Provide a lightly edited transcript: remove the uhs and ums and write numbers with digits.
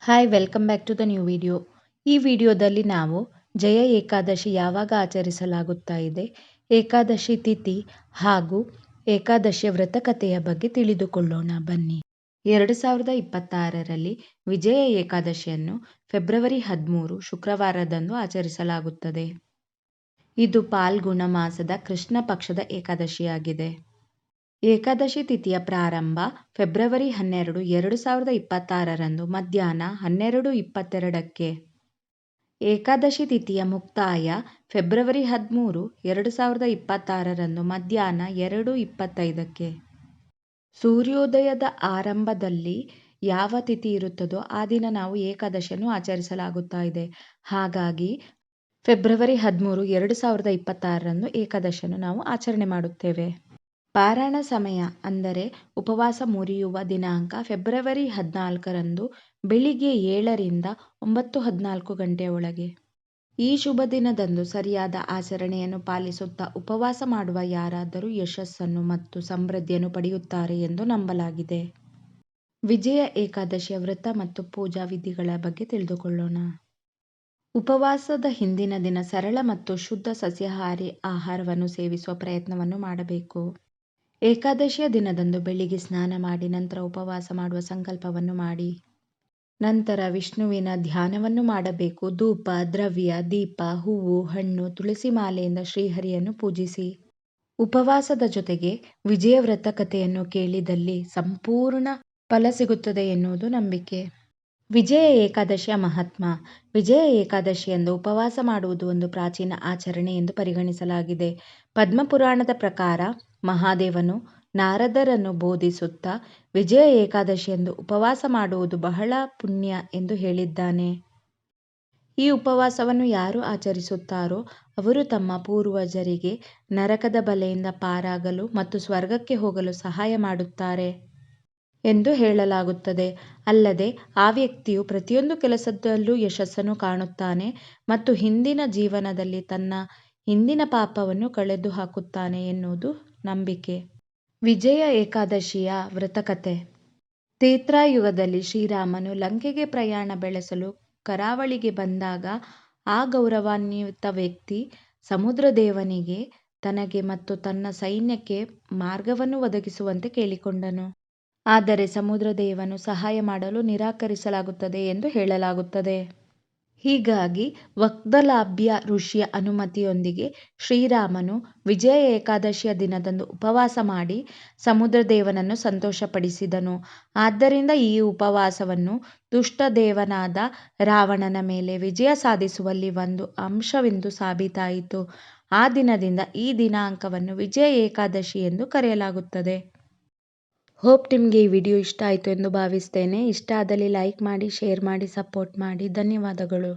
Hi welcome back to the new video. ಈ ವಿಡಿಯೋದಲ್ಲಿ ನಾವು ಜಯ ಏಕಾದಶಿ ಯಾವಾಗ ಆಚರಿಸಲಾಗುತ್ತಾ ಇದೆ, ಏಕಾದಶಿ ತಿಥಿ ಹಾಗೂ ಏಕಾದಶಿಯ ವ್ರತಕಥೆಯ ಬಗ್ಗೆ ತಿಳಿದುಕೊಳ್ಳೋಣ ಬನ್ನಿ. 2026ರಲ್ಲಿ ವಿಜಯ ಏಕಾದಶಿಯನ್ನು ಫೆಬ್ರವರಿ 13 ಶುಕ್ರವಾರದಂದು ಆಚರಿಸಲಾಗುತ್ತದೆ. ಇದು ಫಾಲ್ಗುಣ ಮಾಸದ ಕೃಷ್ಣ ಪಕ್ಷದ ಏಕಾದಶಿಯಾಗಿದೆ. ಏಕಾದಶಿ ತಿಥಿಯ ಪ್ರಾರಂಭ ಫೆಬ್ರವರಿ 12, 2026ರಂದು ಮಧ್ಯಾಹ್ನ 12:22ಕ್ಕೆ. ಏಕಾದಶಿ ತಿಥಿಯ ಮುಕ್ತಾಯ ಫೆಬ್ರವರಿ 13, 2026ರಂದು ಮಧ್ಯಾಹ್ನ 2:25ಕ್ಕೆ. ಸೂರ್ಯೋದಯದ ಆರಂಭದಲ್ಲಿ ಯಾವ ತಿಥಿ ಇರುತ್ತದೋ ಆ ದಿನ ನಾವು ಏಕಾದಶಿಯನ್ನು ಆಚರಿಸಲಾಗುತ್ತಾ ಇದೆ. ಹಾಗಾಗಿ ಫೆಬ್ರವರಿ 13, 2026ರಂದು ಏಕಾದಶಿಯನ್ನು ನಾವು ಆಚರಣೆ ಮಾಡುತ್ತೇವೆ. ಪಾರಾಯಣ ಸಮಯ ಅಂದರೆ ಉಪವಾಸ ಮುರಿಯುವ ದಿನಾಂಕ ಫೆಬ್ರವರಿ 14ರಂದು ಬೆಳಿಗ್ಗೆ 7ರಿಂದ 9:14 ಗಂಟೆಯ ಒಳಗೆ. ಈ ಶುಭ ದಿನದಂದು ಸರಿಯಾದ ಆಚರಣೆಯನ್ನು ಪಾಲಿಸುತ್ತಾ ಉಪವಾಸ ಮಾಡುವ ಯಾರಾದರೂ ಯಶಸ್ಸನ್ನು ಮತ್ತು ಸಮೃದ್ಧಿಯನ್ನು ಪಡೆಯುತ್ತಾರೆ ಎಂದು ನಂಬಲಾಗಿದೆ. ವಿಜಯ ಏಕಾದಶಿಯ ವ್ರತ ಮತ್ತು ಪೂಜಾ ವಿಧಿಗಳ ಬಗ್ಗೆ ತಿಳಿದುಕೊಳ್ಳೋಣ. ಉಪವಾಸದ ಹಿಂದಿನ ದಿನ ಸರಳ ಮತ್ತು ಶುದ್ಧ ಸಸ್ಯಾಹಾರಿ ಆಹಾರವನ್ನು ಸೇವಿಸುವ ಪ್ರಯತ್ನವನ್ನು ಮಾಡಬೇಕು. ಏಕಾದಶಿಯ ದಿನದಂದು ಬೆಳಿಗ್ಗೆ ಸ್ನಾನ ಮಾಡಿ ನಂತರ ಉಪವಾಸ ಮಾಡುವ ಸಂಕಲ್ಪವನ್ನು ಮಾಡಿ. ನಂತರ ವಿಷ್ಣುವಿನ ಧ್ಯಾನವನ್ನು ಮಾಡಬೇಕು. ಧೂಪ, ದ್ರವ್ಯ, ದೀಪ, ಹೂವು, ಹಣ್ಣು, ತುಳಸಿ ಮಾಲೆಯಿಂದ ಶ್ರೀಹರಿಯನ್ನು ಪೂಜಿಸಿ. ಉಪವಾಸದ ಜೊತೆಗೆ ವಿಜಯ ವ್ರತ ಕಥೆಯನ್ನು ಕೇಳಿದಲ್ಲಿ ಸಂಪೂರ್ಣ ಫಲ ಸಿಗುತ್ತದೆ ಎನ್ನುವುದು ನಂಬಿಕೆ. ವಿಜಯ ಏಕಾದಶಿಯ ಮಹಾತ್ಮ. ವಿಜಯ ಏಕಾದಶಿಯಂದು ಉಪವಾಸ ಮಾಡುವುದು ಒಂದು ಪ್ರಾಚೀನ ಆಚರಣೆ ಎಂದು ಪರಿಗಣಿಸಲಾಗಿದೆ. ಪದ್ಮಪುರಾಣದ ಪ್ರಕಾರ ಮಹಾದೇವನು ನಾರದರನ್ನು ಬೋಧಿಸುತ್ತಾ ವಿಜಯ ಏಕಾದಶಿಯಂದು ಉಪವಾಸ ಮಾಡುವುದು ಬಹಳ ಪುಣ್ಯ ಎಂದು ಹೇಳಿದ್ದಾನೆ. ಈ ಉಪವಾಸವನ್ನು ಯಾರು ಆಚರಿಸುತ್ತಾರೋ ಅವರು ತಮ್ಮ ಪೂರ್ವಜರಿಗೆ ನರಕದ ಬಲೆಯಿಂದ ಪಾರಾಗಲು ಮತ್ತು ಸ್ವರ್ಗಕ್ಕೆ ಹೋಗಲು ಸಹಾಯ ಮಾಡುತ್ತಾರೆ ಎಂದು ಹೇಳಲಾಗುತ್ತದೆ. ಅಲ್ಲದೆ ಆ ವ್ಯಕ್ತಿಯು ಪ್ರತಿಯೊಂದು ಕೆಲಸದಲ್ಲೂ ಯಶಸ್ಸನ್ನು ಕಾಣುತ್ತಾನೆ ಮತ್ತು ಹಿಂದಿನ ಜೀವನದಲ್ಲಿ ತನ್ನ ಹಿಂದಿನ ಪಾಪವನ್ನು ಕಳೆದು ಹಾಕುತ್ತಾನೆ ಎನ್ನುವುದು ನಂಬಿಕೆ. ವಿಜಯ ಏಕಾದಶಿಯ ವ್ರತಕಥೆ. ತ್ರೇತಾಯುಗದಲ್ಲಿ ಶ್ರೀರಾಮನು ಲಂಕೆಗೆ ಪ್ರಯಾಣ ಬೆಳೆಸಲು ಕರಾವಳಿಗೆ ಬಂದಾಗ ಆ ಗೌರವಾನ್ವಿತ ವ್ಯಕ್ತಿ ಸಮುದ್ರದೇವನಿಗೆ ತನಗೆ ಮತ್ತು ತನ್ನ ಸೈನ್ಯಕ್ಕೆ ಮಾರ್ಗವನ್ನು ಒದಗಿಸುವಂತೆ ಕೇಳಿಕೊಂಡನು. ಆದರೆ ಸಮುದ್ರದೇವನು ಸಹಾಯ ಮಾಡಲು ನಿರಾಕರಿಸಲಾಗುತ್ತದೆ ಎಂದು ಹೇಳಲಾಗುತ್ತದೆ. ಹೀಗಾಗಿ ವಕ್ದಲಾಭ್ಯ ಋಷಿಯ ಅನುಮತಿಯೊಂದಿಗೆ ಶ್ರೀರಾಮನು ವಿಜಯ ಏಕಾದಶಿಯ ದಿನದಂದು ಉಪವಾಸ ಮಾಡಿ ಸಮುದ್ರದೇವನನ್ನು ಸಂತೋಷಪಡಿಸಿದನು. ಆದ್ದರಿಂದ ಈ ಉಪವಾಸವನ್ನು ದುಷ್ಟದೇವನಾದ ರಾವಣನ ಮೇಲೆ ವಿಜಯ ಸಾಧಿಸುವಲ್ಲಿ ಒಂದು ಅಂಶವೆಂದು ಸಾಬೀತಾಯಿತು. ಆ ದಿನದಿಂದ ಈ ದಿನಾಂಕವನ್ನು ವಿಜಯ ಏಕಾದಶಿ ಎಂದು ಕರೆಯಲಾಗುತ್ತದೆ. ಹೋಪ್ ನಿಮಗೆ ಈ ವಿಡಿಯೋ ಇಷ್ಟ ಆಯಿತು ಎಂದು ಭಾವಿಸ್ತೇನೆ. ಇಷ್ಟ ಆದಲ್ಲಿ ಲೈಕ್ ಮಾಡಿ, ಶೇರ್ ಮಾಡಿ, ಸಪೋರ್ಟ್ ಮಾಡಿ. ಧನ್ಯವಾದಗಳು.